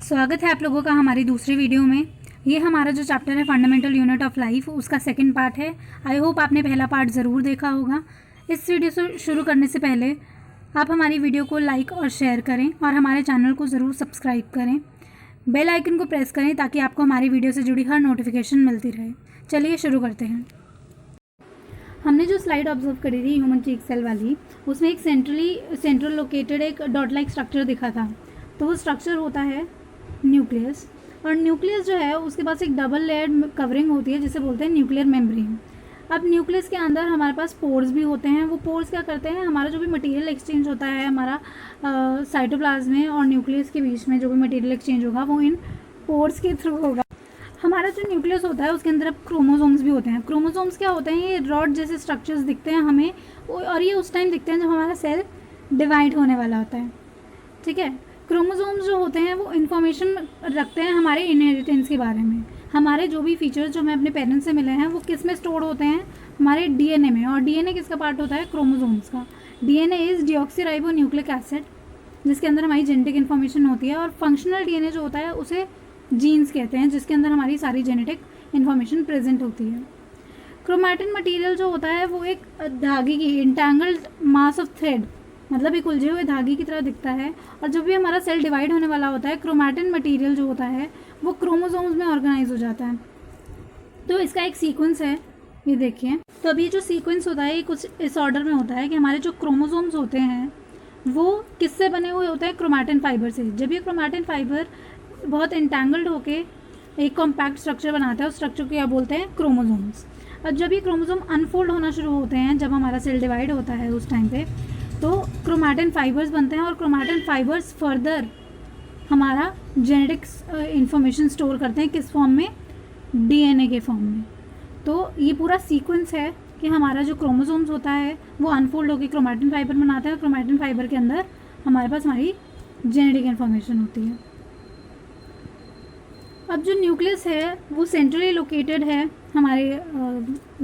स्वागत है आप लोगों का हमारी दूसरी वीडियो में। ये हमारा जो चैप्टर है फंडामेंटल यूनिट ऑफ लाइफ, उसका सेकंड पार्ट है। आई होप आपने पहला पार्ट ज़रूर देखा होगा। इस वीडियो से शुरू करने से पहले आप हमारी वीडियो को लाइक और शेयर करें और हमारे चैनल को ज़रूर सब्सक्राइब करें। बेल आइकन को प्रेस करें ताकि आपको हमारी वीडियो से जुड़ी हर नोटिफिकेशन मिलती रहे। चलिए शुरू करते हैं। हमने जो स्लाइड ऑब्जर्व करी थी ह्यूमन चीक सेल वाली, उसमें एक सेंट्रल लोकेटेड एक डॉट लाइक स्ट्रक्चर दिखा था। तो वो स्ट्रक्चर होता है न्यूक्लियस, और न्यूक्लियस जो है उसके पास एक डबल लेयर्ड कवरिंग होती है जिसे बोलते हैं न्यूक्लियर मेम्ब्रेन। अब न्यूक्लियस के अंदर हमारे पास पोर्स भी होते हैं। वो पोर्स क्या करते हैं, हमारा जो भी मटेरियल एक्सचेंज होता है हमारा साइटोप्लाज्म में और न्यूक्लियस के बीच में जो भी मटेरियल एक्सचेंज होगा वो इन पोर्स के थ्रू होगा। हमारा जो न्यूक्लियस होता है उसके अंदर अब क्रोमोसोम्स भी होते हैं। क्रोमोसोम्स क्या होते हैं, ये रॉड जैसे स्ट्रक्चर्स दिखते हैं हमें, और ये उस टाइम दिखते हैं जब हमारा सेल डिवाइड होने वाला होता है। ठीक है, क्रोमोसोम्स जो होते हैं वो इन्फॉर्मेशन रखते हैं हमारे इनहेरिटेंस के बारे में। हमारे जो भी फीचर्स जो हमें अपने पेरेंट्स से मिले हैं वो किस में स्टोर होते हैं, हमारे डीएनए में। और डीएनए किसका पार्ट होता है, क्रोमोसोम्स का। डीएनए इज़ डीऑक्सीराइबोन्यूक्लिक एसिड, जिसके अंदर हमारी जेनेटिक इन्फॉर्मेशन होती है। और फंक्शनल डीएनए जो होता है उसे जीन्स कहते हैं, जिसके अंदर हमारी सारी जेनेटिक इन्फॉर्मेशन प्रेजेंट होती है। क्रोमैटिन मटेरियल जो होता है वो एक धागे की इंटैंगल्ड मास ऑफ थ्रेड, मतलब एक उलझे हुए धागे की तरह दिखता है। और जब भी हमारा सेल डिवाइड होने वाला होता है, क्रोमैटिन मटेरियल जो होता है वो क्रोमोसोम्स में ऑर्गेनाइज हो जाता है। तो इसका एक सीक्वेंस है, ये देखिए। तो अभी जो सीक्वेंस होता है ये कुछ इस ऑर्डर में होता है कि हमारे जो क्रोमोसोम्स होते हैं वो किससे बने हुए होते हैं, क्रोमैटिन फाइबर से। जब ये क्रोमैटिन फाइबर बहुत इंटैंगल्ड होके एक कॉम्पैक्ट स्ट्रक्चर बनाता है, उस स्ट्रक्चर को क्या बोलते हैं, क्रोमोसोम्स। और जब ये क्रोमोसोम अनफोल्ड होना शुरू होते हैं, जब हमारा सेल डिवाइड होता है उस टाइम पे, तो क्रोमैटिन फाइबर्स बनते हैं। और क्रोमैटिन फाइबर्स फर्दर हमारा जेनेटिक्स इंफॉर्मेशन स्टोर करते हैं, किस फॉर्म में, डीएनए के फॉर्म में। तो ये पूरा सीक्वेंस है कि हमारा जो क्रोमोसोम्स होता है वो अनफोल्ड होकर क्रोमैटिन फाइबर बनाता है, और क्रोमैटिन फाइबर के अंदर हमारे पास हमारी जेनेटिक इन्फॉर्मेशन होती है। अब जो न्यूक्लियस है वो सेंट्रली लोकेटेड है, हमारे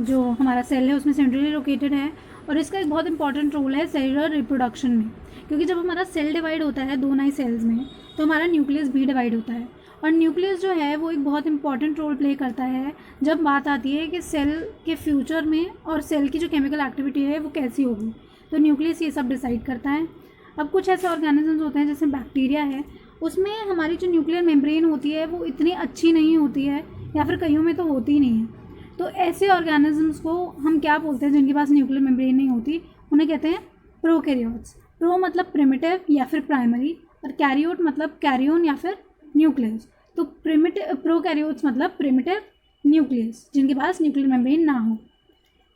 जो हमारा सेल है उसमें सेंट्रली लोकेटेड है। और इसका एक बहुत इंपॉर्टेंट रोल है सेलुलर रिप्रोडक्शन में, क्योंकि जब हमारा सेल डिवाइड होता है दो नए सेल्स में, तो हमारा न्यूक्लियस भी डिवाइड होता है। और न्यूक्लियस जो है वो एक बहुत इंपॉर्टेंट रोल प्ले करता है जब बात आती है कि सेल के फ्यूचर में और सेल की जो केमिकल एक्टिविटी है वो कैसी होगी। तो न्यूक्लियस ये सब डिसाइड करता है। अब कुछ ऐसे ऑर्गेनिजम्स होते हैं जैसे बैक्टीरिया है, उसमें हमारी जो न्यूक्लियर मेम्ब्रेन होती है वो इतनी अच्छी नहीं होती है, या फिर कईयों में तो होती ही नहीं है। तो ऐसे ऑर्गेनिजम्स को हम क्या बोलते हैं, जिनके पास न्यूक्लियर मेम्ब्रेन नहीं होती, उन्हें कहते हैं प्रोकैरियोट्स। प्रो मतलब प्रिमिटिव या फिर प्राइमरी, और कैरियोट मतलब कैरियोन या फिर न्यूक्लियस। तो प्रोकैरियोट्स मतलब प्रिमिटिव न्यूक्लियस, जिनके पास न्यूक्लियर मेम्ब्रेन ना हो।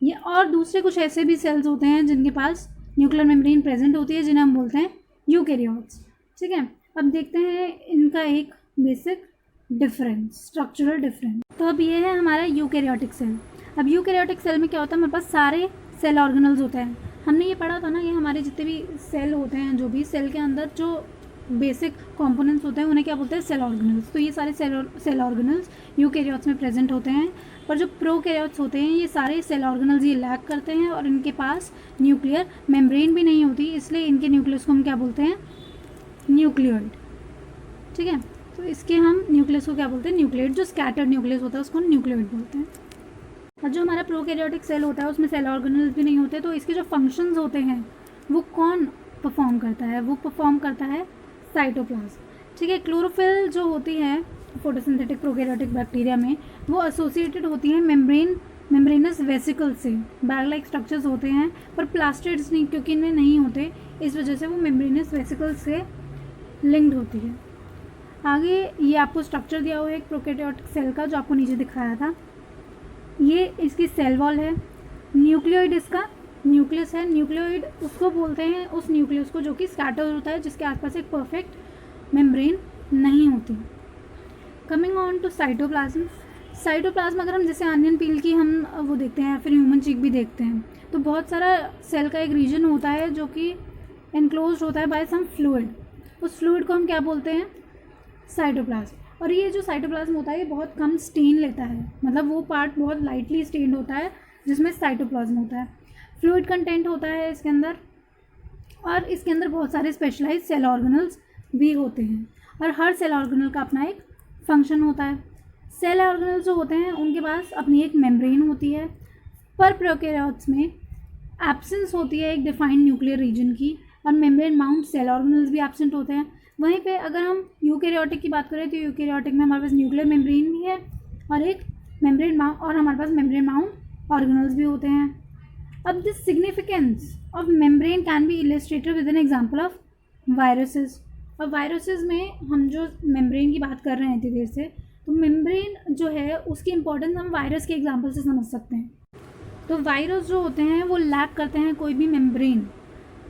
ये और दूसरे कुछ ऐसे भी सेल्स होते हैं जिनके पास न्यूक्लियर मेम्ब्रेन प्रेजेंट होती है, जिन्हें हम बोलते हैं यूकैरियोट्स। ठीक है, अब देखते हैं इनका एक बेसिक डिफरेंस, स्ट्रक्चरल डिफरेंस। तो अब ये है हमारा यूकैरियोटिक सेल। अब यूकैरियोटिक सेल में क्या होता है, हमारे पास सारे सेल ऑर्गेनल्स होते हैं। हमने ये पढ़ा था ना, ये हमारे जितने भी सेल होते हैं, जो भी सेल के अंदर जो बेसिक कंपोनेंट्स होते हैं उन्हें क्या बोलते हैं, सेल ऑर्गेनल्स। तो ये सारे सेल ऑर्गेनल्स यूकैरियोट्स में प्रेजेंट होते हैं। पर जो प्रोकैरियोट्स होते हैं ये सारे सेल ऑर्गेनल्स ये लैक करते हैं, और इनके पास न्यूक्लियर मेम्ब्रेन भी नहीं होती, इसलिए इनके न्यूक्लियस को हम क्या बोलते हैं, न्यूक्लियोइड। ठीक है, तो इसके हम न्यूक्लियस को क्या बोलते हैं, न्यूक्लियोइड। जो स्कैटर्ड न्यूक्लियस होता है उसको न्यूक्लियोइड बोलते हैं। और जो हमारा प्रोकैरियोटिक सेल होता है उसमें सेल ऑर्गेनल्स भी नहीं होते, तो इसके जो फंक्शंस होते हैं वो कौन परफॉर्म करता है, वो परफॉर्म करता है साइटोप्लाज्म। ठीक है, क्लोरोफिल जो होती है फोटोसिंथेटिक प्रोकैरियोटिक बैक्टीरिया में, वो एसोसिएटेड होती है मेम्ब्रेनस वेसिकल से। बैग लाइक स्ट्रक्चर्स होते हैं पर प्लास्टिड्स नहीं, क्योंकि इनमें नहीं होते, इस वजह से वो मेम्ब्रेनस वेसिकल से लिंक्ड होती है। आगे ये आपको स्ट्रक्चर दिया हुआ है एक प्रोकैरियोटिक सेल का, जो आपको नीचे दिखाया था। ये इसकी सेल वॉल है। न्यूक्लियोइड इसका न्यूक्लियस है। न्यूक्लियोइड उसको बोलते हैं, उस न्यूक्लियस को जो कि स्कैटर होता है, जिसके आसपास एक परफेक्ट मेम्ब्रेन नहीं होती। Coming on to cytoplasm. Cytoplasm अगर हम जैसे अनियन पील की हम वो देखते हैं, फिर ह्यूमन चीक भी देखते हैं, तो बहुत सारा सेल का एक रीजन होता है जो कि एनक्लोज होता है बाय सम फ्लूइड। उस फ्लूइड को हम क्या बोलते हैं, साइटोप्लाज्म। और ये जो साइटोप्लाज्म होता है ये बहुत कम स्टेन लेता है, मतलब वो पार्ट बहुत लाइटली स्टेन्ड होता है जिसमें साइटोप्लाज्म होता है। फ्लूइड कंटेंट होता है इसके अंदर, और इसके अंदर बहुत सारे स्पेशलाइज्ड सेल ऑर्गेनल्स भी होते हैं। और हर सेल ऑर्गेनल का अपना एक फंक्शन होता है। सेल ऑर्गेनल जो होते हैं उनके पास अपनी एक मेम्ब्रेन होती है। पर प्रोकैरियोट्स में एब्सेंस होती है एक डिफाइंड न्यूक्लियर रीजन की, और मेम्ब्रेन माउंट सेल ऑर्गेनल्स भी एब्सेंट होते हैं। वहीं पे अगर हम यूकैरियोटिक की बात करें तो यूकैरियोटिक में हमारे पास न्यूक्लियर मेम्ब्रेन भी है और एक मेम्ब्रेन और हमारे पास मेम्ब्रेन माउंट ऑर्गेनल्स भी होते हैं। अब this significance of membrane can be illustrated with an example of viruses. और वायरसेस में हम जो मेम्ब्रेन की बात कर रहे हैं इतनी देर से, तो मेम्ब्रेन जो है उसकी इंपॉर्टेंस हम वायरस के एग्जांपल से समझ सकते हैं। तो वायरस जो होते हैं वो लैक करते हैं कोई भी मेम्ब्रेन,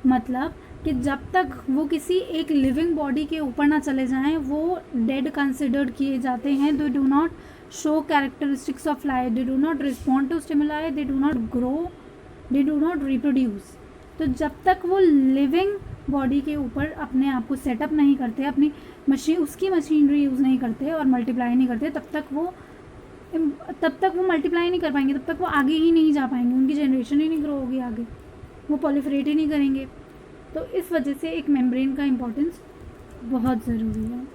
मतलब कि जब तक वो किसी एक लिविंग बॉडी के ऊपर ना चले जाएं वो डेड कंसिडर्ड किए जाते हैं। They do not show characteristics of life, they do not respond to stimuli, they do not grow, they do not reproduce. तो जब तक वो लिविंग बॉडी के ऊपर अपने आप को सेटअप नहीं करते, अपनी उसकी मशीनरी यूज़ नहीं करते और मल्टीप्लाई नहीं करते, तब तक वो मल्टीप्लाई नहीं कर पाएंगे, तब तक वो आगे ही नहीं जा पाएंगे, उनकी जनरेशन ही नहीं ग्रो होगी आगे, वो पॉलीफरेट ही नहीं करेंगे। तो इस वजह से एक मेम्ब्रेन का इम्पोर्टेंस बहुत ज़रूरी है।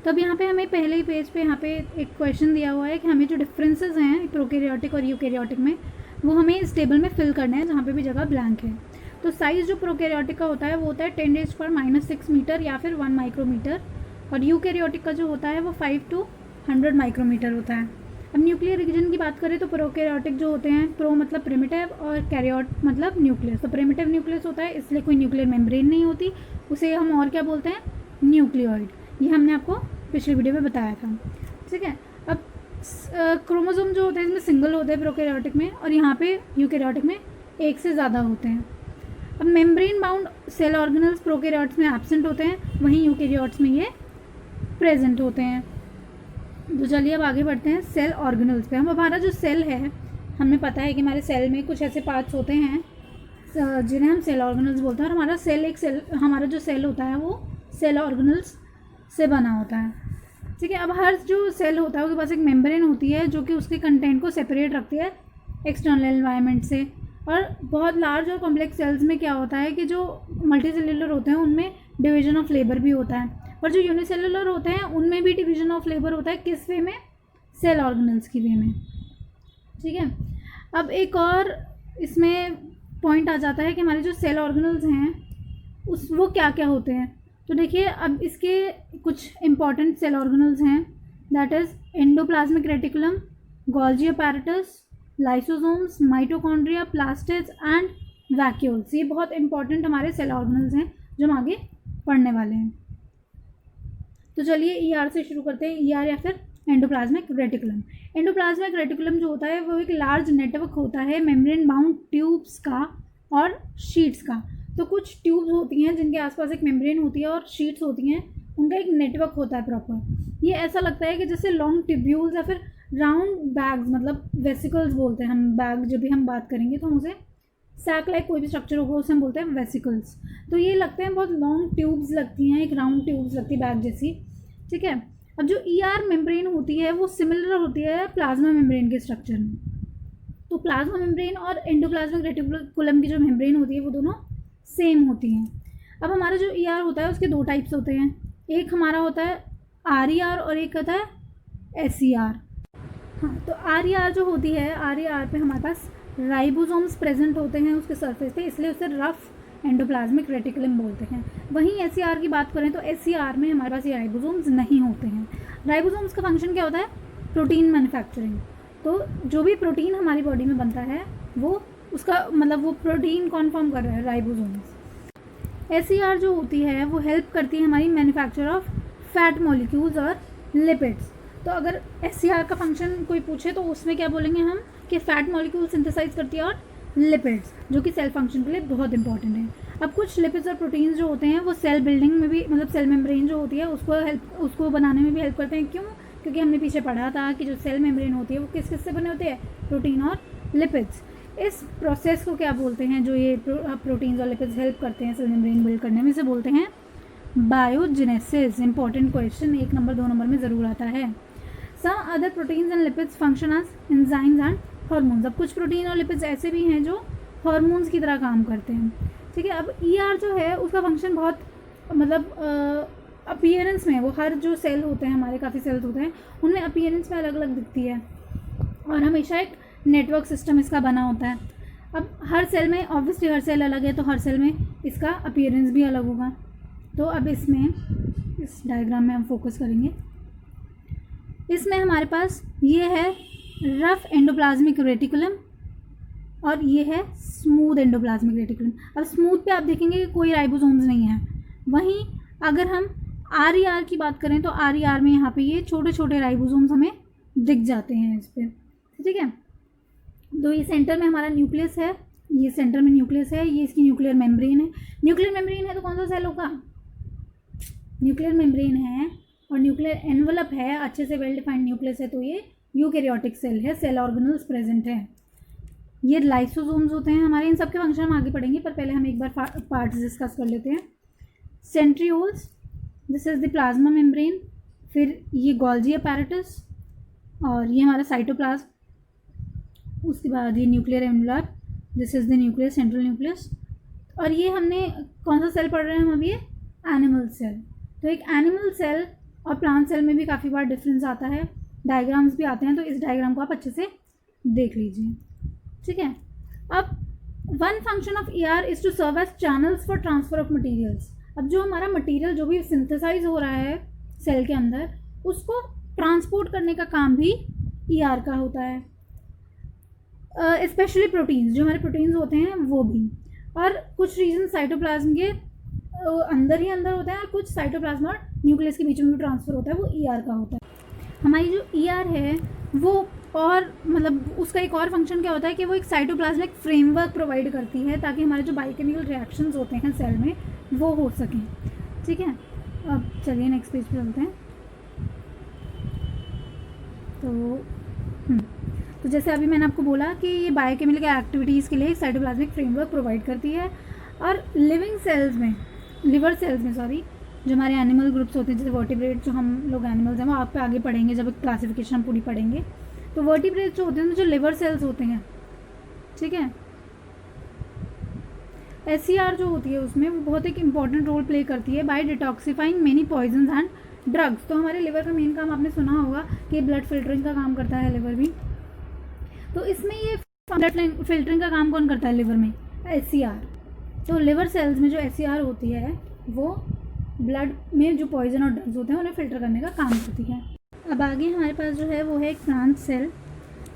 तब यहाँ पे हमें पहले ही पेज पे यहाँ पे एक क्वेश्चन दिया हुआ है कि हमें जो डिफरेंसेस हैं प्रोकैरियोटिक और यूकैरियोटिक में वो हमें इस टेबल में फिल करना है जहाँ पे भी जगह ब्लैंक है। तो साइज़ जो प्रोकैरियोटिक का होता है वो होता है 10⁻⁻⁶ मीटर या फिर 1 माइक्रोमीटर, और यूकैरियोटिक का जो होता है वो 5 to 100 माइक्रोमीटर होता है। अब न्यूक्लियर रीजन की बात करें तो प्रोकैरियोटिक जो होते हैं, प्रो मतलब प्रिमिटिव और कैरियोट मतलब न्यूक्लियस। तो प्रिमिटिव न्यूक्लियस होता है इसलिए कोई न्यूक्लियर मेम्ब्रेन नहीं होती, उसे हम और क्या बोलते हैं, न्यूक्लियोइड। ये हमने आपको पिछले वीडियो में बताया था, ठीक है। अब क्रोमोसोम जो होते हैं इसमें सिंगल होते हैं प्रोकैरियोटिक में, और यहाँ पे यूकैरियोटिक में एक से ज़्यादा होते हैं। अब membrane bound cell organelles prokaryotes में एब्सेंट होते हैं, वहीं यूकैरियोट्स में ये प्रेजेंट होते हैं। तो चलिए अब आगे बढ़ते हैं सेल ऑर्गेनल्स पे। हम हमारा जो सेल है, हमें पता है कि हमारे सेल में कुछ ऐसे पार्ट्स होते हैं जिन्हें हम सेल ऑर्गेनल्स बोलते हैं, और हमारा जो सेल होता है वो सेल ऑर्गेनल्स से बना होता है, ठीक है। अब हर जो सेल होता है उसके पास एक मेम्ब्रेन होती है जो कि उसके कंटेंट को सेपरेट रखती है एक्सटर्नल एनवायरनमेंट से। और बहुत लार्ज और कॉम्प्लेक्स सेल्स में क्या होता है कि जो मल्टी सेल्युलर होते हैं उनमें डिवीजन ऑफ लेबर भी होता है, और जो यूनिसेलुलर होते हैं उनमें भी डिवीजन ऑफ लेबर होता है। किस वे में, सेल ऑर्गेनल्स की वे में, ठीक है। अब एक और इसमें पॉइंट आ जाता है कि हमारे जो सेल ऑर्गेनल्स हैं वो क्या क्या होते हैं। तो देखिए अब इसके कुछ इंपॉर्टेंट सेल ऑर्गेनल्स हैं, that is endoplasmic reticulum, Golgi apparatus, lysosomes, mitochondria, plastids and vacuoles. ये बहुत इंपॉर्टेंट हमारे सेल ऑर्गेनल्स हैं जो हम आगे पढ़ने वाले हैं। तो चलिए ईआर से शुरू करते हैं, ईआर या फिर एंडोप्लाज्मिक रेटिकुलम। एंडोप्लाज्मिक रेटिकुलम जो होता है वो एक लार्ज नेटवर्क होता है मेम्ब्रेन बाउंड ट्यूब्स का और शीट्स का। तो कुछ ट्यूब्स होती हैं जिनके आसपास एक मेम्ब्रेन होती है और शीट्स होती हैं, उनका एक नेटवर्क होता है प्रॉपर। ये ऐसा लगता है कि जैसे लॉन्ग ट्यूब्यूल्स या फिर राउंड बैग्स, मतलब वेसिकल्स बोलते हैं हम बैग, जब भी हम बात करेंगे तो हम उसे सैक लाइक कोई भी स्ट्रक्चर होगा उसे हम बोलते हैं वेसिकल्स। तो ये लगते हैं बहुत लॉन्ग ट्यूब्स लगती हैं, एक राउंड ट्यूब्स लगती है बैग जैसी, ठीक है। अब जो ईआर मेम्ब्रेन होती है वो सिमिलर होती है प्लाज्मा मेम्ब्रेन के स्ट्रक्चर में। तो प्लाज्मा मेम्ब्रेन और एंडोप्लाज्मिक रेटिकुलम की जो मेम्ब्रेन होती है वो दोनों सेम होती हैं। अब हमारा जो ईआर होता है उसके दो टाइप्स होते हैं, एक हमारा होता है आरईआर और एक होता है एसईआर। हाँ, तो आरईआर जो होती है, आरईआर पे हमारे पास राइबोसोम्स प्रेजेंट होते हैं उसके सरफेस पे, इसलिए उसे रफ एंडोप्लाज्मिक रेटिकुलम बोलते हैं। वहीं एसईआर की बात करें तो एसईआर में हमारे पास ये राइबोसोम्स नहीं होते हैं। राइबोसोम्स का फंक्शन क्या होता है, प्रोटीन मैन्युफैक्चरिंग। तो जो भी प्रोटीन हमारी बॉडी में बनता है वो उसका मतलब वो प्रोटीन कौन फॉर्म कर रहा है, राइबोसोम्स। एसईआर जो होती है वो हेल्प करती है हमारी मैन्युफैक्चर ऑफ फैट मॉलिक्यूल्स और लिपिड्स। तो अगर एसईआर का फंक्शन कोई पूछे तो उसमें क्या बोलेंगे हम कि फैट मॉलिक्यूल सिंथेसाइज करती है और लिपिड्स, जो कि सेल फंक्शन के लिए बहुत इंपॉर्टेंट है। अब कुछ लिपिड्स और प्रोटीन्स जो होते हैं वो सेल बिल्डिंग में भी, मतलब सेल मेम्ब्रेन जो होती है उसको बनाने में भी हेल्प करते हैं। क्यों? क्योंकि हमने पीछे पढ़ा था कि जो सेल मेम्ब्रेन होती है वो किस किस से बने होते हैं, प्रोटीन और लिपिड्स। इस प्रोसेस को क्या बोलते हैं, जो ये प्रोटीन्स और लिपिड्स हेल्प करते हैं सेल मेम्ब्रेन बिल्ड करने में, इसे बोलते हैं biogenesis. Important question 1 number 2 number में ज़रूर आता है। Some other proteins and lipids function as enzymes and hormones. अब कुछ प्रोटीन और लिपिड्स ऐसे भी हैं जो हार्मोन्स की तरह काम करते हैं, ठीक है। अब ईआर जो है उसका फंक्शन बहुत मतलब अपीयरेंस में वो हर जो सेल होते हैं हमारे, काफ़ी सेल्स होते हैं, उनमें अपीयरेंस में अलग अलग दिखती है और हमेशा एक नेटवर्क सिस्टम इसका बना होता है। अब हर सेल में ऑब्वियसली हर सेल अलग है, तो हर सेल में इसका अपीयरेंस भी अलग होगा। तो अब इसमें इस डायग्राम में हम फोकस करेंगे। इसमें हमारे पास ये है रफ एंडोप्लाज्मिक रेटिकुलम और ये है स्मूथ एंडोप्लाज्मिक रेटिकुलम। अब स्मूथ पे आप देखेंगे कि कोई राइबोसोम्स नहीं है। वहीं अगर हम RER की बात करें तो RER में यहाँ पे ये छोटे छोटे राइबोसोम्स हमें दिख जाते हैं इस पर, ठीक है। तो ये सेंटर में हमारा न्यूक्लियस है, ये सेंटर में न्यूक्लियस है, ये इसकी न्यूक्लियर मेम्ब्रेन है। न्यूक्लियर मेम्ब्रेन है तो कौन सा सेल होगा? न्यूक्लियर मेम्ब्रेन है और न्यूक्लियर एनवलप है, अच्छे से वेल डिफाइंड न्यूक्लियस है, तो ये यूकैरियोटिक सेल है, सेल ऑर्गेनल्स प्रेजेंट है। ये लाइसोसोम्स होते हैं हमारे, इन सब के फंक्शन हम आगे पढ़ेंगे, पर पहले हम एक बार पार्ट्स डिस्कस कर लेते हैं। Centrioles, this is the plasma membrane, फिर ये गोल्जी अपैरेटस और ये हमारा साइटोप्लाज्म, उसके बाद ये nuclear envelope, this is the nucleus, central nucleus. और ये हमने कौन सा सेल पढ़ रहे हैं हम अभी? Animal cell. तो एक एनिमल सेल और प्लांट सेल में भी काफ़ी बार डिफरेंस आता है, डायग्राम्स भी आते हैं, तो इस डायग्राम को आप अच्छे से देख लीजिए, ठीक है। अब one function of ER is to serve as channels for transfer of materials. अब जो हमारा मटेरियल जो भी सिंथेसाइज हो रहा है सेल के अंदर, उसको ट्रांसपोर्ट करने का काम भी ER का होता है। स्पेशली प्रोटीन्स, जो हमारे प्रोटीन्स होते हैं वो भी, और कुछ रीजन साइटोप्लाज्म के अंदर ही अंदर होता है और कुछ साइटोप्लाज्म और न्यूक्लियस के बीच में भी ट्रांसफर होता है, वो ER का होता है। हमारी जो ER है वो, और मतलब उसका एक और फंक्शन क्या होता है कि वो एक साइटोप्लाज्मिक फ्रेमवर्क प्रोवाइड करती है ताकि हमारे जो बायोकेमिकल रिएक्शंस होते हैं सेल में वो हो सकें, ठीक है। अब चलिए नेक्स्ट पेज पे चलते हैं। तो जैसे अभी मैंने आपको बोला कि ये बायोकेमिकल एक्टिविटीज़ के लिए एक साइटोप्लाज्मिक फ्रेमवर्क प्रोवाइड करती है। और लिविंग सेल्स में, लिवर सेल्स में सॉरी, जो हमारे एनिमल ग्रुप्स होते हैं, जैसे वर्टिब्रेट, जो हम लोग एनिमल्स हैं वो आप पे आगे पढ़ेंगे जब क्लासिफिकेशन हम पूरी पढ़ेंगे। तो वर्टिब्रेट जो होते हैं, जो लिवर सेल्स होते हैं, ठीक है, SCR जो होती है उसमें वो बहुत एक इंपॉर्टेंट रोल प्ले करती है by detoxifying many poisons and drugs. तो हमारे लिवर का मेन काम आपने सुना होगा कि ब्लड फिल्टरिंग का काम करता है लिवर भी। तो इसमें ये ब्लड फिल्टरिंग का काम कौन करता है लिवर में? SCR। तो लिवर सेल्स में जो SCR होती है वो ब्लड में जो पॉइजन और ड्रग्स होते हैं उन्हें फिल्टर करने का काम करती है। अब आगे हमारे पास जो है वो है एक प्लांट सेल।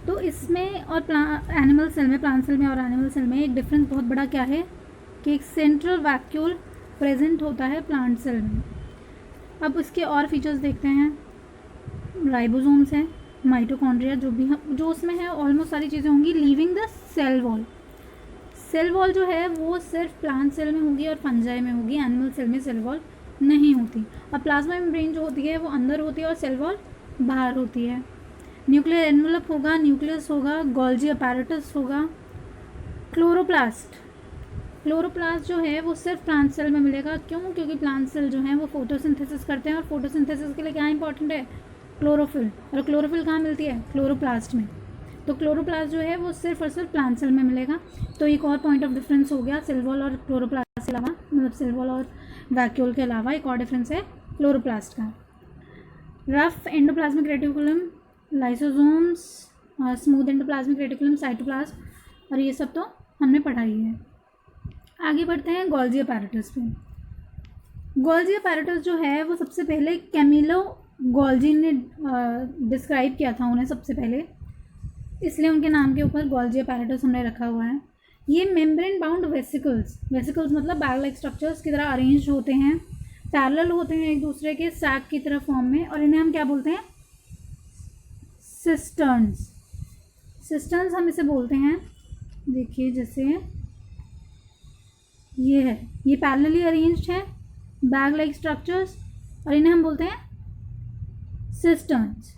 तो इसमें और एनिमल सेल में, प्लांट सेल में और एनिमल सेल में एक डिफरेंस बहुत बड़ा क्या है कि एक सेंट्रल वैक्यूल प्रेजेंट होता है प्लांट सेल में। अब इसके और फीचर्स देखते हैं। राइबोसोम्स हैं, माइटोकॉन्ड्रिया जो भी हम, जो उसमें है ऑलमोस्ट सारी चीज़ें होंगी leaving the cell wall. Cell wall जो है वो सिर्फ प्लांट सेल में होगी और फंजाई में होगी, एनिमल सेल में सेल वॉल नहीं होती। और प्लाज्मा मेम्ब्रेन जो होती है वो अंदर होती है और सेल वॉल बाहर होती है। न्यूक्लियर एनवलप होगा, न्यूक्लियस होगा, गोल्जी अपैरेटस होगा। क्लोरोप्लास्ट, क्लोरोप्लास्ट जो है वो सिर्फ प्लांट सेल में मिलेगा। क्यों? क्योंकि प्लांट सेल जो है वो फोटोसिंथेसिस करते हैं और फोटोसिंथेसिस के लिए क्या इंपॉर्टेंट है? क्लोरोफिल। और क्लोरोफिल कहाँ मिलती है? क्लोरोप्लास्ट में। तो क्लोरोप्लास्ट जो है वो सिर्फ और सिर्फ प्लांट सेल में मिलेगा। तो एक और पॉइंट ऑफ डिफरेंस हो गया सेल वॉल और क्लोरोप्लास्ट के अलावा, मतलब सेल वॉल और वैक्यूल के अलावा एक और डिफरेंस है क्लोरोप्लास्ट का। Rough endoplasmic reticulum, lysosomes, smooth endoplasmic reticulum, cytoplasm, और ये सब तो हमने पढ़ाई है। आगे बढ़ते हैं गोल्जी अपैरेटस पे। गोल्जी अपैरेटस जो है वो सबसे पहले कैमिलो गोल्जी ने डिस्क्राइब किया था उन्हें सबसे पहले, इसलिए उनके नाम के ऊपर गोल्जी अपैरेटस हमने रखा हुआ है। ये मेम्ब्रेन बाउंड वेसिकल्स, वेसिकल्स मतलब बैग लाइक स्ट्रक्चर्स की तरह अरेंज होते हैं, पैरेलल होते हैं एक दूसरे के सैक की तरह फॉर्म में, और इन्हें हम क्या बोलते हैं? सिस्टर्न्स। सिस्टर्न्स हम इसे बोलते हैं, देखिए जैसे ये है, ये पैरेलली अरेंज्ड है बैग लाइक स्ट्रक्चर्स, और इन्हें हम बोलते हैं सिस्टर्न्स।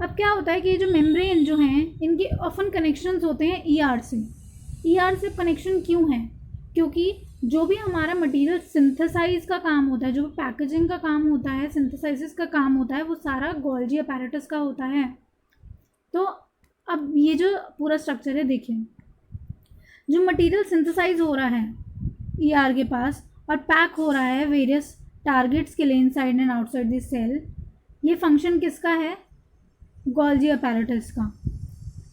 अब क्या होता है कि ये जो मेम्ब्रेन जो हैं इनके ऑफन कनेक्शंस होते हैं ER से। ER से कनेक्शन क्यों है? क्योंकि जो भी हमारा मटेरियल सिंथेसाइज का काम होता है, जो पैकेजिंग का काम होता है, सिंथेसाइसिस का काम होता है, वो सारा गोल्जी अपैरेटस का होता है। तो अब ये जो पूरा स्ट्रक्चर है, देखिए जो मटेरियल सिंथेसाइज हो रहा है ER के पास और पैक हो रहा है वेरियस टारगेट्स के लिए inside and outside this cell. ये फंक्शन किसका है? गोल्जी अपैरेटस का।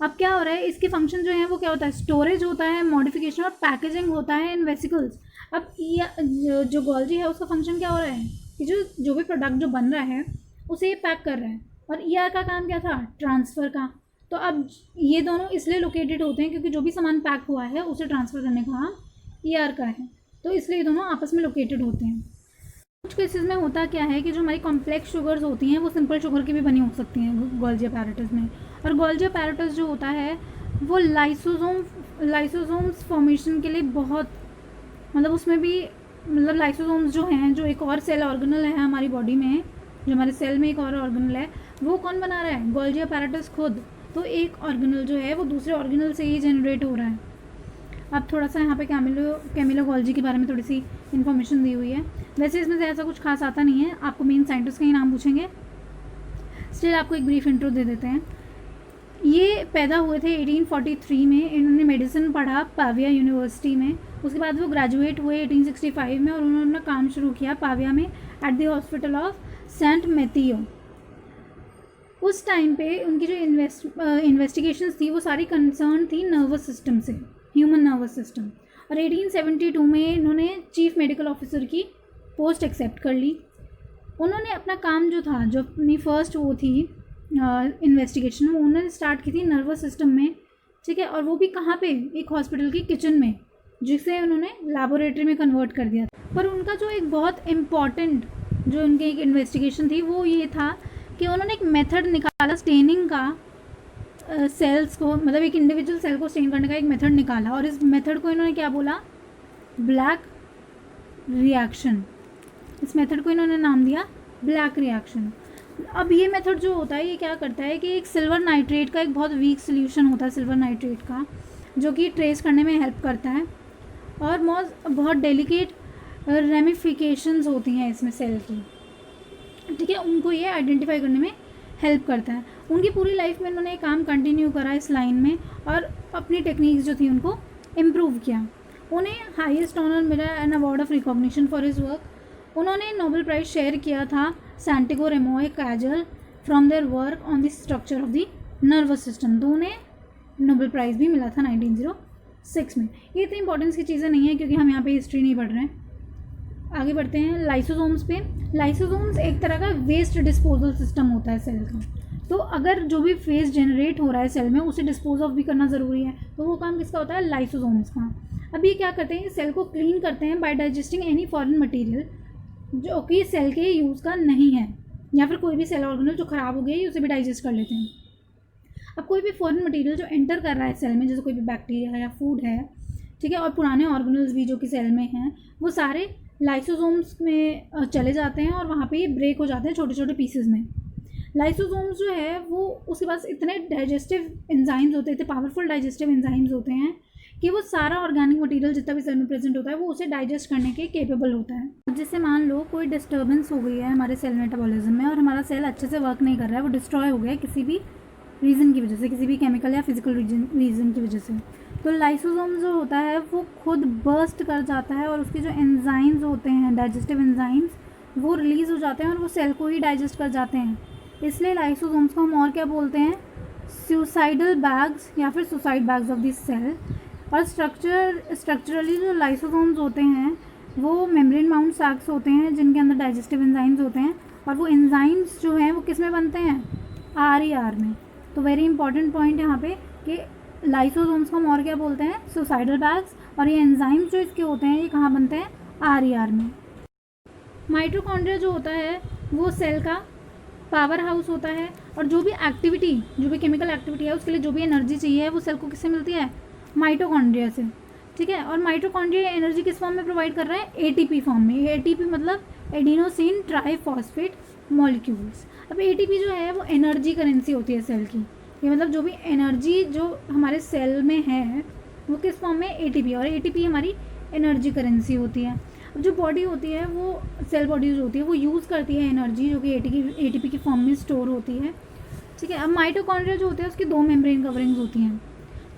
अब क्या हो रहा है, इसके फंक्शन जो है वो क्या होता है? स्टोरेज होता है, मॉडिफिकेशन और पैकेजिंग होता है इन वेसिकल्स। अब ये जो गोल्जी है उसका फंक्शन क्या हो रहा है कि जो भी प्रोडक्ट जो बन रहा है उसे ये पैक कर रहा है, और ईआर का काम क्या था? ट्रांसफ़र का। तो अब ये दोनों इसलिए लोकेटेड होते हैं क्योंकि जो भी सामान पैक हुआ है उसे ट्रांसफ़र करने का काम ईआर का है, तो इसलिए ये दोनों आपस में लोकेटेड होते हैं। कुछ केसेस में होता क्या है कि जो हमारी कॉम्प्लेक्स शुगर्स होती हैं वो सिंपल शुगर की भी बनी हो सकती हैं गोल्जी अपैरेटस में। और गोल्जी अपैरेटस जो होता है वो लाइसोसोम्स फॉर्मेशन के लिए बहुत, मतलब उसमें भी मतलब लाइसोसोम्स जो हैं, जो एक और सेल ऑर्गेनल है हमारी बॉडी में, जो हमारे सेल में एक और ऑर्गेनल है, वो कौन बना रहा है? गोल्जी अपैरेटस खुद। तो एक ऑर्गेनल जो है वो दूसरे ऑर्गेनल से ही जनरेट हो रहा है। अब थोड़ा सा यहाँ पे कैमिलो गोल्जी के बारे में थोड़ी सी इन्फॉर्मेशन दी हुई है। वैसे इसमें से ऐसा कुछ खास आता नहीं है, आपको मेन साइंटिस्ट का ही नाम पूछेंगे। स्टिल आपको एक ब्रीफ इंट्रो दे देते हैं। ये पैदा हुए थे 1843 में। इन्होंने मेडिसिन पढ़ा पाविया यूनिवर्सिटी में। उसके बाद वो ग्रेजुएट हुए 1865 में और उन्होंने अपना काम शुरू किया पाविया में at the hospital of Saint Matteo. उस टाइम पे उनकी जो इन्वेस्टिगेशंस थी वो सारी कंसर्न थी नर्वस सिस्टम से, ह्यूमन नर्वस सिस्टम। और 1872 में इन्होंने चीफ मेडिकल ऑफिसर की पोस्ट एक्सेप्ट कर ली। उन्होंने अपना काम जो था, जो अपनी फर्स्ट वो थी इन्वेस्टिगेशन, वो उन्होंने स्टार्ट की थी नर्वस सिस्टम में, ठीक है। और वो भी कहाँ पे? एक हॉस्पिटल की किचन में, जिसे उन्होंने लैबोरेटरी में कन्वर्ट कर दिया। पर उनका जो एक बहुत इम्पॉर्टेंट जो उनकी एक इन्वेस्टिगेशन थी वो ये था कि उन्होंने एक मेथड निकाला स्टेनिंग का, सेल्स को, मतलब एक इंडिविजुअल सेल को स्टेन करने का एक मेथड निकाला। और इस मेथड को इन्होंने क्या बोला? Black reaction. इस मेथड को इन्होंने नाम दिया ब्लैक रिएक्शन। अब ये मेथड जो होता है ये क्या करता है कि एक सिल्वर नाइट्रेट का एक बहुत वीक सोल्यूशन होता है सिल्वर नाइट्रेट का, जो कि ट्रेस करने में हेल्प करता है। और बहुत डेलिकेट रेमिफिकेशंस होती हैं इसमें सेल की, ठीक है, उनको ये आइडेंटिफाई करने में हेल्प करता है। उनकी पूरी लाइफ में उन्होंने काम कंटिन्यू करा इस लाइन में और अपनी टेक्निक्स जो थी उनको इम्प्रूव किया। उन्हें हाईएस्ट ऑनर मिला an award of recognition for his work. उन्होंने नोबेल प्राइज़ शेयर किया था Santiago Ramon Cajal from their work on the structure of the nervous system. तो उन्हें नोबेल प्राइज़ भी मिला था 1906 में। ये इतनी इंपॉर्टेंस की चीज़ें नहीं है क्योंकि हम यहाँ पे हिस्ट्री नहीं पढ़ रहे हैं। आगे बढ़ते हैं लाइसोसोम्स पे। लाइसोसोम्स एक तरह का वेस्ट डिस्पोजल सिस्टम होता है सेल का। तो अगर जो भी वेस्ट जनरेट हो रहा है सेल में उसे डिस्पोज ऑफ भी करना ज़रूरी है, तो वो काम किसका होता है? लाइसोसोम्स का। अब ये क्या करते हैं? सेल को क्लीन करते हैं by digesting any foreign material जो कि सेल के यूज़ का नहीं है, या फिर कोई भी सेल ऑर्गेनल जो ख़राब हो गया है उसे भी डाइजेस्ट कर लेते हैं। अब कोई भी फॉरेन मटेरियल जो एंटर कर रहा है सेल में, जैसे कोई भी बैक्टीरिया है या फूड है, ठीक है, और पुराने ऑर्गेनल्स भी जो कि सेल में हैं, वो सारे लाइसोसोम्स में चले जाते हैं और वहाँ पे ये ब्रेक हो जाते हैं छोटे छोटे पीसेस में। लाइसोसोम्स जो है वो उसके पास इतने डाइजेस्टिव एंजाइम्स होते हैं, पावरफुल डाइजेस्टिव एंजाइम्स होते हैं कि वो सारा ऑर्गेनिक मटेरियल जितना भी सेल में प्रेजेंट होता है वो उसे डाइजेस्ट करने के केपेबल होता है। जैसे मान लो कोई डिस्टर्बेंस हो गई है हमारे सेल मेटाबॉलिज्म में और हमारा सेल अच्छे से वर्क नहीं कर रहा है, वो डिस्ट्रॉय हो गया है किसी भी रीज़न की वजह से, किसी भी केमिकल या फिजिकल रीज़न की वजह से, तो लाइसोसोम जो होता है वो खुद बर्स्ट कर जाता है और उसके जो एंजाइम्स होते हैं, डाइजेस्टिव एंजाइम्स, वो रिलीज़ हो जाते हैं और वो सेल को ही डाइजेस्ट कर जाते हैं। इसलिए लाइसोसोम्स को हम और क्या बोलते हैं? सुसाइडल बैग्स या फिर suicide bags of this cell. और स्ट्रक्चरली जो लाइसोसोम्स होते हैं वो मेम्ब्रेन माउंट सैक्स होते हैं जिनके अंदर डाइजेस्टिव एंजाइम्स होते हैं, और वो एंजाइम्स जो हैं वो किस में बनते हैं? RER में। तो वेरी इंपॉर्टेंट पॉइंट यहाँ पे कि लाइसोसोम्स को हम और क्या बोलते हैं? Suicidal bags. और ये एंजाइम्स जो इसके होते हैं ये कहाँ बनते हैं? RER में। माइटोकॉन्ड्रिया जो होता है वो सेल का पावर हाउस होता है, और जो भी एक्टिविटी, जो भी केमिकल एक्टिविटी है उसके लिए जो भी एनर्जी चाहिए वो सेल को किससे मिलती है? माइटोकॉन्ड्रिया से, ठीक है। और माइटोकॉन्ड्रिया एनर्जी किस फॉर्म में प्रोवाइड कर रहा है? ATP फॉर्म में। ATP मतलब एडिनोसिन ट्राइफॉस्फेट मॉलिक्यूल्स। अब ATP जो है वो एनर्जी करेंसी होती है सेल की। ये मतलब जो भी एनर्जी जो हमारे सेल में है वो किस फॉर्म में? ATP। और ATP हमारी एनर्जी करेंसी होती है। अब जो बॉडी होती है वो सेल बॉडी जो होती है वो यूज़ करती है एनर्जी जो कि ATP की फॉर्म में स्टोर होती है, ठीक है। अब माइटोकॉन्ड्रिया जो होते हैं उसकी 2 मेम्ब्रेन कवरिंग्स होती हैं।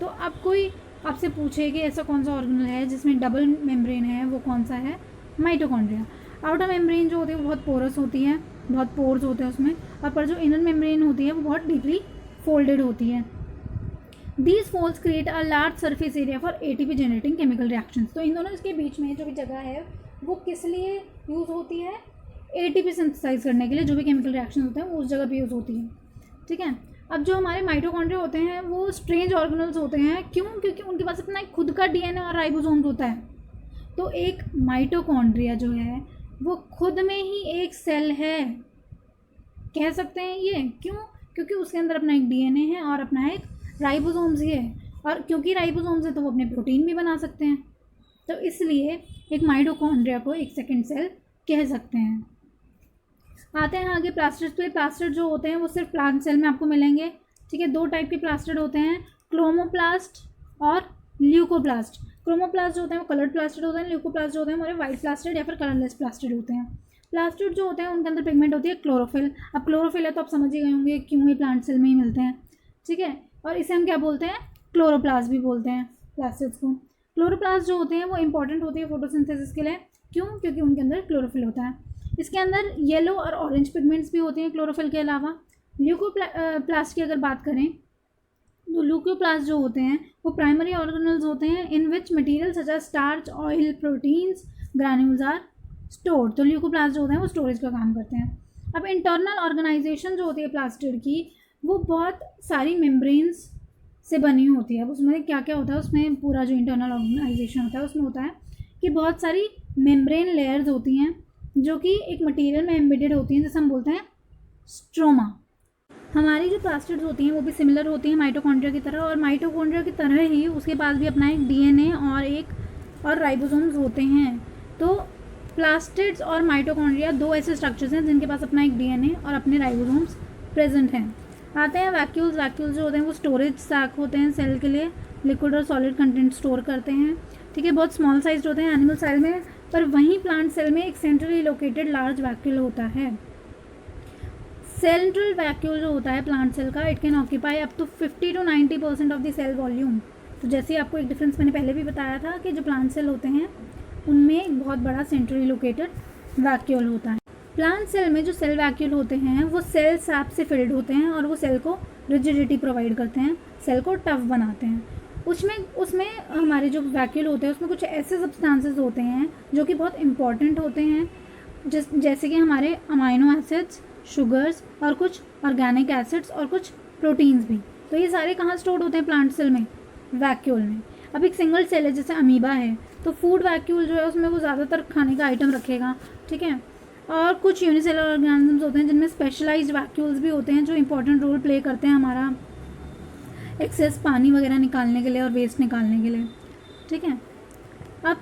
तो अब कोई आपसे पूछे कि ऐसा कौन सा ऑर्गेनल है जिसमें डबल मेम्ब्रेन है, वो कौन सा है? माइटोकॉन्ड्रिया। आउटर मेम्ब्रेन जो होती है वो बहुत पोरस होती है, बहुत पोर्स होते हैं उसमें, और पर जो इनर मेम्ब्रेन होती है वो बहुत डीपली फोल्डेड होती है। These folds create a large surface area for ATP generating chemical reactions. तो इन दोनों के बीच में जो भी जगह है वो किस लिए यूज़ होती है? एटीपी सिंथेसाइज करने के लिए। जो भी केमिकल रिएक्शन होते हैं वो उस जगह पे यूज़ होती है, ठीक है। अब जो हमारे माइटोकॉन्ड्रिया होते हैं वो स्ट्रेंज ऑर्गेनल्स होते हैं। क्यों? क्योंकि उनके पास अपना एक खुद का डीएनए और राइबोसोम्स होता है। तो एक माइटोकॉन्ड्रिया जो है वो खुद में ही एक सेल है, कह सकते हैं ये। क्यों? क्योंकि उसके अंदर अपना एक डीएनए है और अपना एक राइबोसोम्स ही है, और क्योंकि राइबोसोम्स है तो वो अपने प्रोटीन भी बना सकते हैं। तो इसलिए एक माइटोकॉन्ड्रिया को एक सेकेंड सेल कह सकते हैं। आते हैं आगे प्लास्टिड्स पे। प्लास्टिड जो होते हैं वो सिर्फ प्लांट सेल में आपको मिलेंगे, ठीक है। दो टाइप के प्लास्टिड होते हैं, क्रोमोप्लास्ट और ल्यूकोप्लास्ट। क्रोमोप्लास्ट जो होते हैं वो कलर्ड प्लास्टिड होते हैं, ल्यूकोप्लास्ट जो होते हैं हमारे वाइट प्लास्टिड या फिर कलरलेस प्लास्टिड होते हैं। प्लास्टिड जो होते हैं उनके अंदर पिगमेंट होती है क्लोरोफिल। अब क्लोरोफिल है तो आप समझ ही गए होंगे क्यों ये प्लांट सेल में ही मिलते हैं, ठीक है। और इसे हम क्या बोलते हैं? क्लोरोप्लास्ट भी बोलते हैं प्लास्टिड्स को। क्लोरोप्लास्ट जो होते हैं वो इंपॉर्टेंट होती है फोटोसिंथेसिस के लिए। क्यों? क्योंकि उनके अंदर क्लोरोफिल होता है। इसके अंदर येलो और ऑरेंज पिगमेंट्स भी होते हैं क्लोरोफिल के अलावा। ल्यूकोप्लास्ट की अगर बात करें तो ल्यूकोप्लास्ट जो होते हैं वो प्राइमरी ऑर्गेनल्स होते हैं in which material such as starch, oil, proteins, granules are stored. तो ल्यूकोप्लास्ट जो होते हैं वो स्टोरेज का काम करते हैं। अब इंटरनल ऑर्गेनाइजेशन जो होती है प्लास्टिड की वो बहुत सारी मेम्ब्रेन्स से बनी होती है। उसमें क्या क्या होता है? उसमें पूरा जो इंटरनल ऑर्गेनाइजेशन होता है उसमें होता है कि बहुत सारी मेम्ब्रेन लेयर्स होती हैं जो कि एक मटेरियल में एम्बेडेड होती हैं, जैसे हम बोलते हैं स्ट्रोमा। हमारी जो प्लास्टिड्स होती हैं वो भी सिमिलर होती हैं माइटोकॉन्ड्रिया की तरह, और माइटोकॉन्ड्रिया की तरह ही उसके पास भी अपना एक डीएनए और राइबोसोम्स होते हैं। तो प्लास्टिड्स और माइटोकॉन्ड्रिया दो ऐसे स्ट्रक्चर्स हैं जिनके पास अपना एक डीएनए और अपने राइबोसोम्स प्रेजेंट हैं। आते हैं वैक्यूल्स। वैक्यूल्स जो होते हैं वो स्टोरेज सैक होते हैं सेल के लिए, लिक्विड और सॉलिड कंटेंट स्टोर करते हैं, ठीक है। बहुत स्मॉल साइज होते हैं एनिमल सेल में, पर वहीं प्लांट सेल में एक सेंट्रली लोकेटेड लार्ज वैक्यूल होता है। सेंट्रल वैक्यूल जो होता है प्लांट सेल का, it can occupy up to 50 to 90% of the cell volume. तो जैसे आपको एक डिफरेंस मैंने पहले भी बताया था कि जो प्लांट सेल होते हैं उनमें एक बहुत बड़ा सेंट्रली लोकेटेड वैक्यूल होता है। प्लांट सेल में जो सेल वैक्यूल होते हैं वो सेल सैप से फिल्ड होते हैं और वो सेल को रिजिडिटी प्रोवाइड करते हैं, सेल को टफ बनाते हैं। उसमें हमारे जो वैक्यूल होते हैं उसमें कुछ ऐसे सब्सटेंसेस होते हैं जो कि बहुत इंपॉर्टेंट होते हैं, जैसे कि हमारे अमाइनो एसिड्स, शुगर्स और कुछ ऑर्गेनिक एसिड्स और कुछ प्रोटीन्स भी। तो ये सारे कहाँ स्टोर्ड होते हैं? प्लांट सेल में, वैक्यूल में। अब एक सिंगल सेल है जैसे अमीबा है तो फूड वैक्यूल जो है उसमें वो ज़्यादातर खाने का आइटम रखेगा, ठीक है। और कुछ यूनिसेलुलर ऑर्गेनिजम्स होते हैं जिनमें स्पेशलाइज्ड वैक्यूल्स भी होते हैं जो इंपॉर्टेंट रोल प्ले करते हैं हमारा एक्सेस पानी वगैरह निकालने के लिए और वेस्ट निकालने के लिए, ठीक है। अब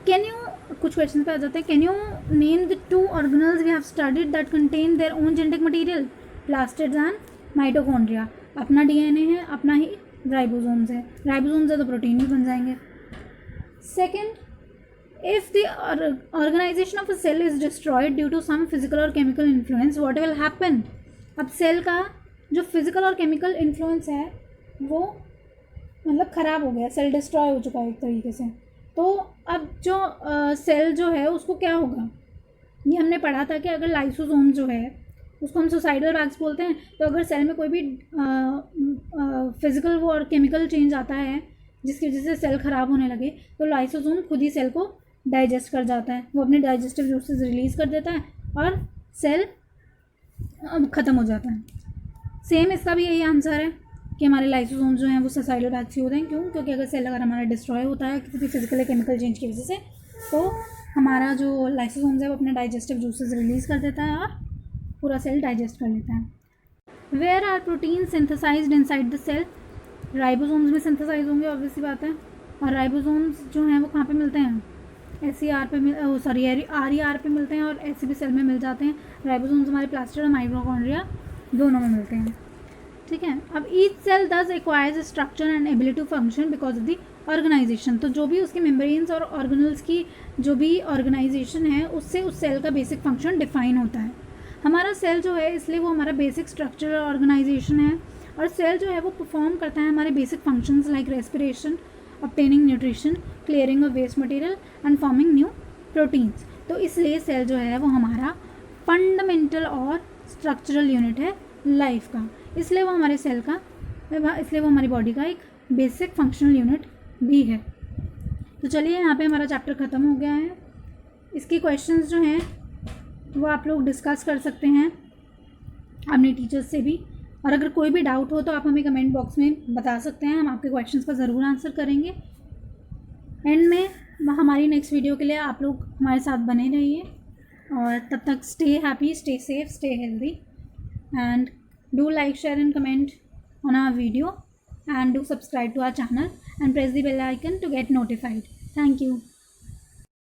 कुछ क्वेश्चन पे आ जाते हैं। Can you name the 2 organelles we have studied that contain their own genetic material? Plastids and mitochondria. अपना डीएनए है, अपना ही राइबोसोम्स है। राइबोसोम्स है तो प्रोटीन भी बन जाएंगे। Second, if the organization of a cell is destroyed due to some physical or chemical influence, what will happen? अब सेल का जो फिजिकल और केमिकल इन्फ्लुएंस है वो मतलब ख़राब हो गया, सेल डिस्ट्रॉय हो चुका है एक तरीके से। तो अब जो सेल जो है उसको क्या होगा? ये हमने पढ़ा था कि अगर लाइसोसोम जो है उसको हम सुसाइडल बैग्स बोलते हैं। तो अगर सेल में कोई भी फिजिकल वो और केमिकल चेंज आता है जिसकी वजह से सेल ख़राब होने लगे तो लाइसोसोम खुद ही सेल को डाइजेस्ट कर जाता है, वो अपने डाइजेस्टिव जूसेस रिलीज़ कर देता है और सेल ख़त्म हो जाता है। सेम इसका भी यही आंसर है कि हमारे लाइसोसोम जो हैं वो सुसाइडल बैग्स ही होते हैं। क्यों? क्योंकि अगर सेल अगर हमारा डिस्ट्रॉय होता है किसी भी फिजिकल केमिकल चेंज की वजह से तो हमारा जो लाइसोसोम्स है वो अपने डाइजेस्टिव जूसेस रिलीज़ कर देता है और पूरा सेल डाइजेस्ट कर लेता है। Where are protein synthesized inside the cell? Ribosomes में सिंथेसाइज होंगे, ऑब्वियसली बात है। और राइबोसोम्स जो हैं वो कहाँ पे मिलते हैं? RER पे मिलते हैं और ऐसे भी सेल में मिल जाते हैं। राइबोसोम्स हमारे प्लास्टिड और माइटोकॉन्ड्रिया दोनों में मिलते हैं, ठीक है। अब each cell thus acquires structure and ability to function because of the organisation. तो जो भी उसके मेम्ब्रेन्स और ऑर्गेनल्स की जो भी ऑर्गेनाइजेशन है उससे उस सेल का बेसिक फंक्शन डिफाइन होता है। हमारा सेल जो है इसलिए वो हमारा बेसिक स्ट्रक्चर और ऑर्गेनाइजेशन है, और सेल जो है वो परफॉर्म करता है हमारे basic functions like respiration, obtaining nutrition, clearing of waste material and forming new proteins। तो इसलिए सेल जो है वो हमारा फंडामेंटल और स्ट्रक्चरल यूनिट है लाइफ का, इसलिए वो हमारे सेल का, इसलिए वो हमारी बॉडी का एक बेसिक फंक्शनल यूनिट भी है। तो चलिए यहाँ पे हमारा चैप्टर ख़त्म हो गया है। इसके क्वेश्चंस जो हैं वो आप लोग डिस्कस कर सकते हैं अपने टीचर्स से भी, और अगर कोई भी डाउट हो तो आप हमें कमेंट बॉक्स में बता सकते हैं, हम आपके क्वेश्चंस का ज़रूर आंसर करेंगे। एंड में हमारी नेक्स्ट वीडियो के लिए आप लोग हमारे साथ बने रहिए, और तब तक stay happy, stay safe, stay healthy, and do like, share and comment on our video, and do subscribe to our channel and press the bell icon to get notified. Thank you.